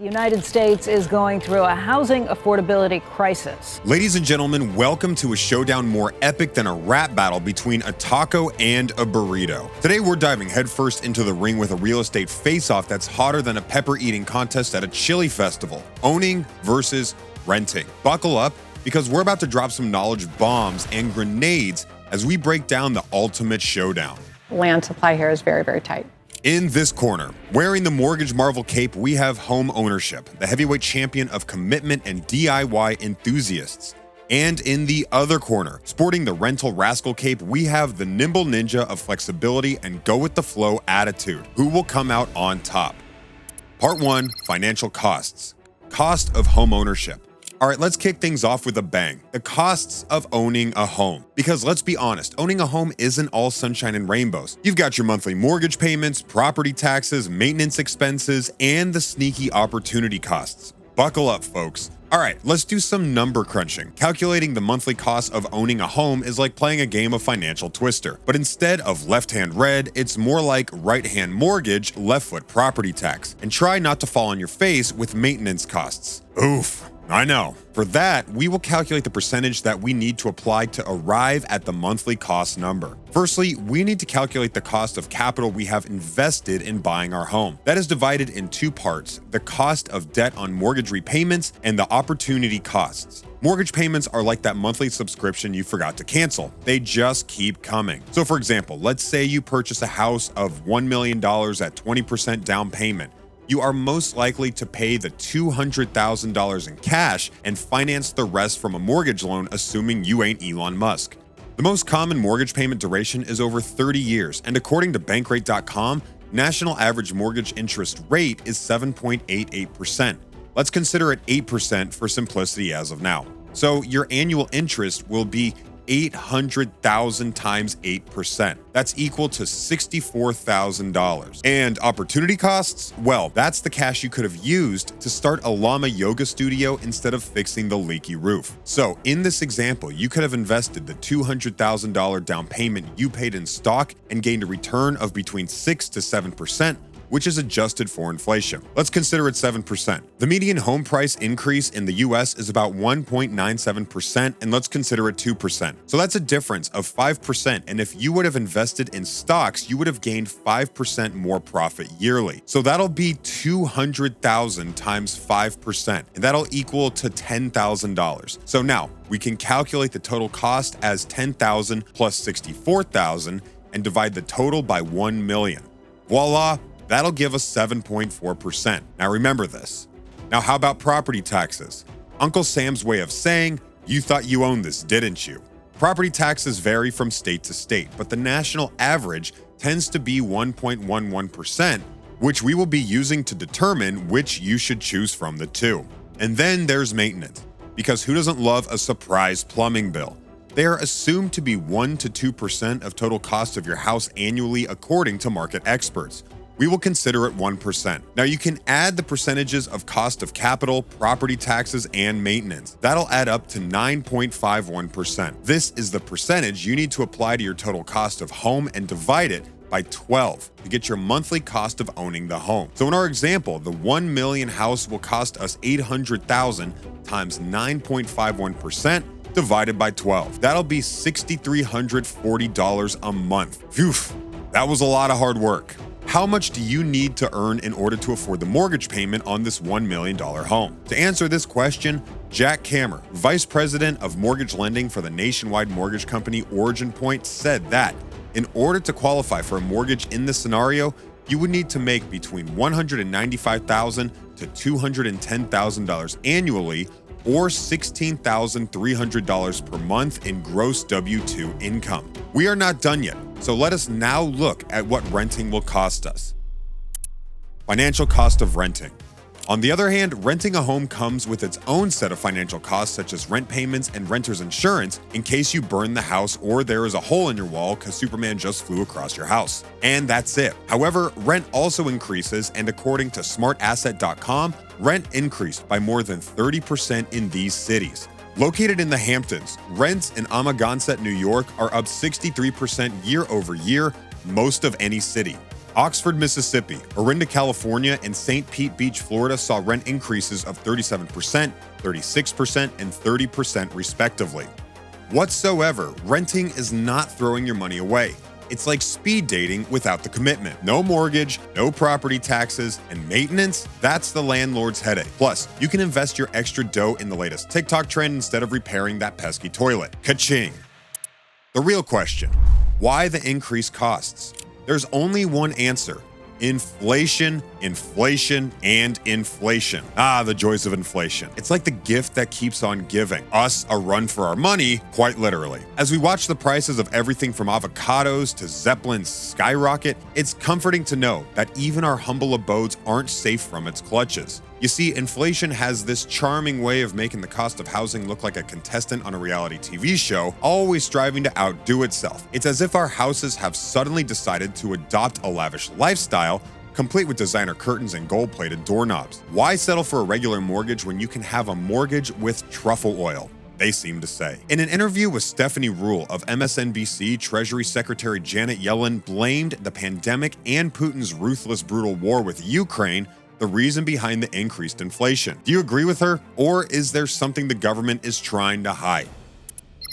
United States is going through a housing affordability crisis. Ladies and gentlemen, welcome to a showdown more epic than a rap battle between a taco and a burrito. Today, we're diving headfirst into the ring with a real estate face-off that's hotter than a pepper-eating contest at a chili festival. Owning versus renting. Buckle up, because we're about to drop some knowledge bombs and grenades as we break down the ultimate showdown. Land supply here is very, very tight. In this corner, wearing the mortgage marvel cape, we have Homeownership, the heavyweight champion of commitment and DIY enthusiasts. And in the other corner, sporting the Rental Rascal cape, we have the nimble ninja of flexibility and go with the flow attitude. Who will come out on top? Part 1, financial costs. Cost of homeownership. All right, let's kick things off with a bang. The costs of owning a home. Because let's be honest, owning a home isn't all sunshine and rainbows. You've got your monthly mortgage payments, property taxes, maintenance expenses, and the sneaky opportunity costs. Buckle up, folks. All right, let's do some number crunching. Calculating the monthly cost of owning a home is like playing a game of financial twister. But instead of left hand red, it's more like right hand mortgage, left foot property tax. And try not to fall on your face with maintenance costs. Oof. I know. For that, we will calculate the percentage that we need to apply to arrive at the monthly cost number. Firstly, we need to calculate the cost of capital we have invested in buying our home. That is divided in two parts: the cost of debt on mortgage repayments and the opportunity costs. Mortgage payments are like that monthly subscription you forgot to cancel. They just keep coming. So for example, let's say you purchase a house of $1 million at 20% down payment. You are most likely to pay the $200,000 in cash and finance the rest from a mortgage loan, assuming you ain't Elon Musk. The most common mortgage payment duration is over 30 years, and according to Bankrate.com, national average mortgage interest rate is 7.88%. Let's consider it 8% for simplicity as of now. So your annual interest will be 800,000 times 8%. That's equal to $64,000. And opportunity costs? Well, that's the cash you could have used to start a llama yoga studio instead of fixing the leaky roof. So in this example, you could have invested the $200,000 down payment you paid in stock and gained a return of between 6 to 7%, which is adjusted for inflation. Let's consider it 7%. The median home price increase in the US is about 1.97%, and let's consider it 2%. So that's a difference of 5%, and if you would have invested in stocks, you would have gained 5% more profit yearly. So that'll be 200,000 times 5%, and that'll equal to $10,000. So now, we can calculate the total cost as 10,000 plus 64,000 and divide the total by 1 million. Voila! That'll give us 7.4%. Now remember this. Now how about property taxes? Uncle Sam's way of saying, you thought you owned this, didn't you? Property taxes vary from state to state, but the national average tends to be 1.11%, which we will be using to determine which you should choose from the two. And then there's maintenance, because who doesn't love a surprise plumbing bill? They are assumed to be 1 to 2% of total cost of your house annually according to market experts. We will consider it 1%. Now you can add the percentages of cost of capital, property taxes, and maintenance. That'll add up to 9.51%. This is the percentage you need to apply to your total cost of home and divide it by 12 to get your monthly cost of owning the home. So in our example, the 1 million house will cost us 800,000 times 9.51% divided by 12. That'll be $6,340 a month. Phew, that was a lot of hard work. How much do you need to earn in order to afford the mortgage payment on this $1 million home? To answer this question, Jack Kammer, Vice President of Mortgage Lending for the nationwide mortgage company Origin Point, said that in order to qualify for a mortgage in this scenario, you would need to make between $195,000 to $210,000 annually, or $16,300 per month in gross W-2 income. We are not done yet, so let us now look at what renting will cost us. Financial cost of renting. On the other hand, renting a home comes with its own set of financial costs, such as rent payments and renter's insurance in case you burn the house or there is a hole in your wall because Superman just flew across your house. And that's it. However, rent also increases, and according to smartasset.com, rent increased by more than 30% in these cities. Located in the Hamptons, rents in Amagansett, New York are up 63% year over year, most of any city. Oxford, Mississippi, Orinda, California, and St. Pete Beach, Florida saw rent increases of 37%, 36%, and 30% respectively. Whatsoever, renting is not throwing your money away. It's like speed dating without the commitment. No mortgage, no property taxes, and maintenance, that's the landlord's headache. Plus, you can invest your extra dough in the latest TikTok trend instead of repairing that pesky toilet. Ka-ching! The real question, why the increased costs? There's only one answer. Inflation, inflation, and inflation. Ah, the joys of inflation. It's like the gift that keeps on giving us a run for our money, quite literally. As we watch the prices of everything from avocados to Zeppelins skyrocket, it's comforting to know that even our humble abodes aren't safe from its clutches. You see, inflation has this charming way of making the cost of housing look like a contestant on a reality TV show, always striving to outdo itself. It's as if our houses have suddenly decided to adopt a lavish lifestyle, complete with designer curtains and gold-plated doorknobs. Why settle for a regular mortgage when you can have a mortgage with truffle oil? They seem to say. In an interview with Stephanie Ruhle of MSNBC, Treasury Secretary Janet Yellen blamed the pandemic and Putin's ruthless, brutal war with Ukraine the reason behind the increased inflation. Do you agree with her, or is there something the government is trying to hide?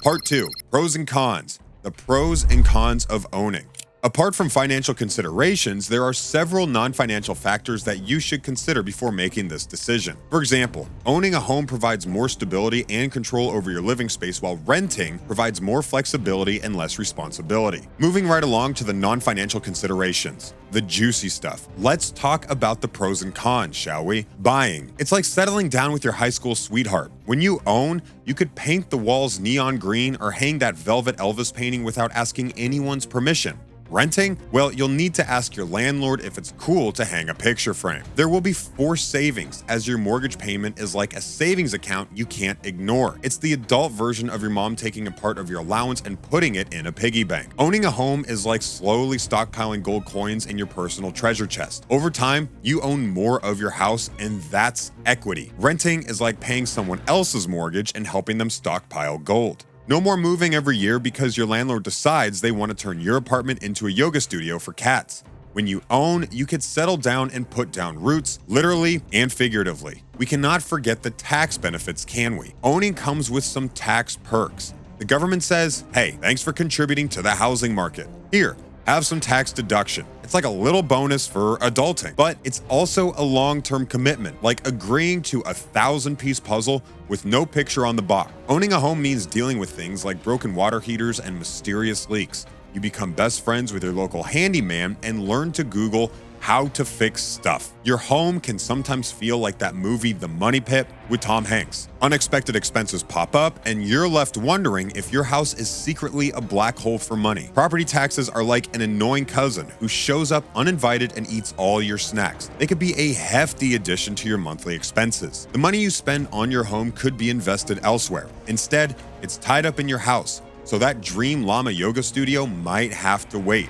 Part 2, pros and cons. The pros and cons of owning. Apart from financial considerations, there are several non-financial factors that you should consider before making this decision. For example, owning a home provides more stability and control over your living space, while renting provides more flexibility and less responsibility. Moving right along to the non-financial considerations, the juicy stuff. Let's talk about the pros and cons, shall we? Buying. It's like settling down with your high school sweetheart. When you own, you could paint the walls neon green or hang that velvet Elvis painting without asking anyone's permission. Renting? Well, you'll need to ask your landlord if it's cool to hang a picture frame. There will be forced savings, as your mortgage payment is like a savings account you can't ignore. It's the adult version of your mom taking a part of your allowance and putting it in a piggy bank. Owning a home is like slowly stockpiling gold coins in your personal treasure chest. Over time, you own more of your house, and that's equity. Renting is like paying someone else's mortgage and helping them stockpile gold. No more moving every year because your landlord decides they want to turn your apartment into a yoga studio for cats. When you own, you could settle down and put down roots, literally and figuratively. We cannot forget the tax benefits, can we? Owning comes with some tax perks. The government says, hey, thanks for contributing to the housing market. Here, have some tax deduction. It's like a little bonus for adulting, but it's also a long-term commitment, like agreeing to a 1,000-piece puzzle with no picture on the box. Owning a home means dealing with things like broken water heaters and mysterious leaks. You become best friends with your local handyman and learn to Google how to fix stuff. Your home can sometimes feel like that movie The Money Pit with Tom Hanks. Unexpected expenses pop up and you're left wondering if your house is secretly a black hole for money. Property taxes are like an annoying cousin who shows up uninvited and eats all your snacks. They could be a hefty addition to your monthly expenses. The money you spend on your home could be invested elsewhere. Instead, it's tied up in your house, so that dream llama yoga studio might have to wait.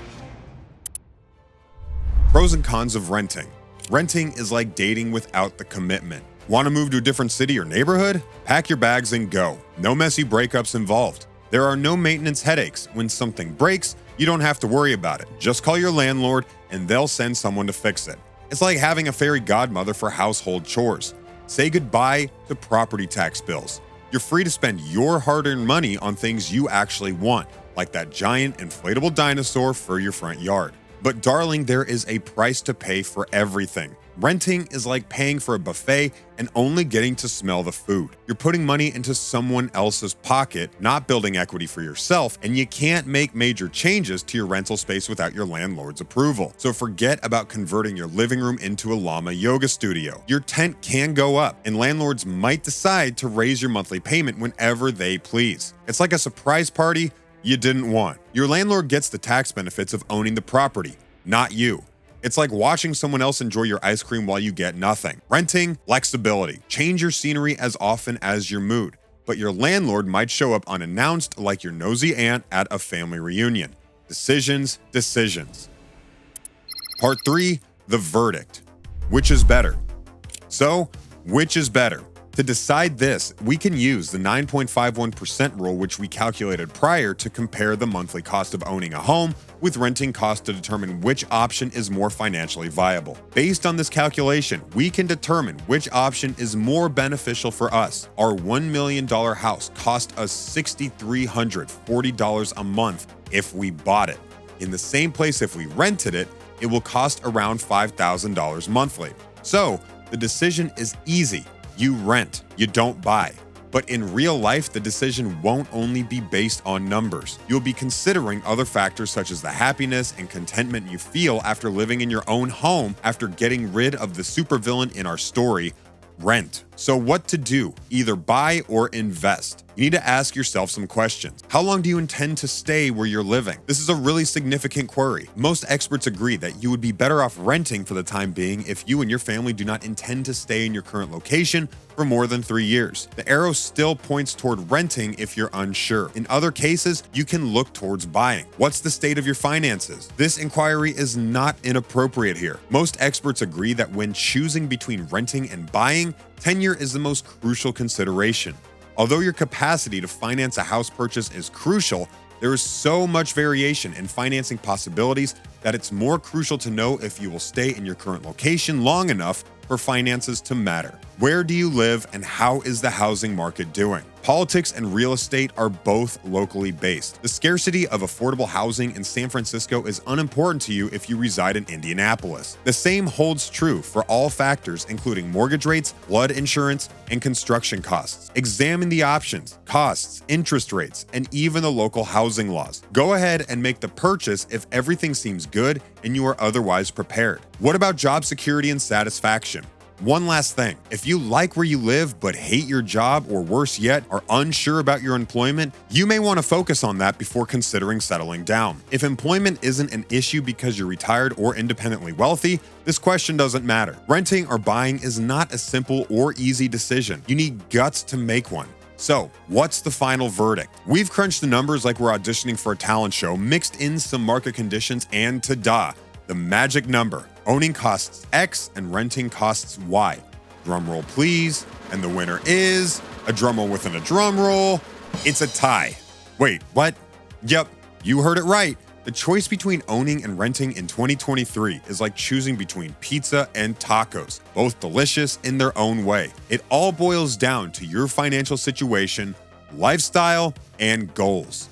Pros and cons of renting. Renting is like dating without the commitment. Want to move to a different city or neighborhood? Pack your bags and go. No messy breakups involved. There are no maintenance headaches. When something breaks, you don't have to worry about it. Just call your landlord and they'll send someone to fix it. It's like having a fairy godmother for household chores. Say goodbye to property tax bills. You're free to spend your hard-earned money on things you actually want, like that giant inflatable dinosaur for your front yard. But darling, there is a price to pay for everything. Renting is like paying for a buffet and only getting to smell the food. You're putting money into someone else's pocket, not building equity for yourself, and you can't make major changes to your rental space without your landlord's approval. So forget about converting your living room into a llama yoga studio. Your tent can go up, and landlords might decide to raise your monthly payment whenever they please. It's like a surprise party you didn't want. Your landlord gets the tax benefits of owning the property, not you. It's like watching someone else enjoy your ice cream while you get nothing. Renting, flexibility. Change your scenery as often as your mood, but your landlord might show up unannounced like your nosy aunt at a family reunion. Decisions. Part 3, the verdict. Which is better? So, which is better? To decide this, we can use the 9.51% rule, which we calculated prior, to compare the monthly cost of owning a home with renting costs to determine which option is more financially viable. Based on this calculation, we can determine which option is more beneficial for us. Our $1 million house cost us $6,340 a month if we bought it. In the same place, if we rented it, it will cost around $5,000 monthly. So the decision is easy. You rent, you don't buy. But in real life, the decision won't only be based on numbers. You'll be considering other factors such as the happiness and contentment you feel after living in your own home after getting rid of the supervillain in our story, rent. So what to do? Either buy or invest. You need to ask yourself some questions. How long do you intend to stay where you're living? This is a really significant query. Most experts agree that you would be better off renting for the time being if you and your family do not intend to stay in your current location for more than 3 years. The arrow still points toward renting if you're unsure. In other cases, you can look towards buying. What's the state of your finances? This inquiry is not inappropriate here. Most experts agree that when choosing between renting and buying, tenure is the most crucial consideration. Although your capacity to finance a house purchase is crucial, there is so much variation in financing possibilities that it's more crucial to know if you will stay in your current location long enough for finances to matter. Where do you live and how is the housing market doing? Politics and real estate are both locally based. The scarcity of affordable housing in San Francisco is unimportant to you if you reside in Indianapolis. The same holds true for all factors, including mortgage rates, flood insurance, and construction costs. Examine the options, costs, interest rates, and even the local housing laws. Go ahead and make the purchase if everything seems good and you are otherwise prepared. What about job security and satisfaction? One last thing, if you like where you live but hate your job, or worse yet, are unsure about your employment, you may want to focus on that before considering settling down. If employment isn't an issue because you're retired or independently wealthy, this question doesn't matter. Renting or buying is not a simple or easy decision. You need guts to make one. So, what's the final verdict? We've crunched the numbers like we're auditioning for a talent show, mixed in some market conditions, and ta-da, the magic number. Owning costs X and renting costs Y. Drum roll, please. And the winner is a drum roll within a drum roll. It's a tie. Wait, what? Yep, you heard it right. The choice between owning and renting in 2023 is like choosing between pizza and tacos, both delicious in their own way. It all boils down to your financial situation, lifestyle, and goals.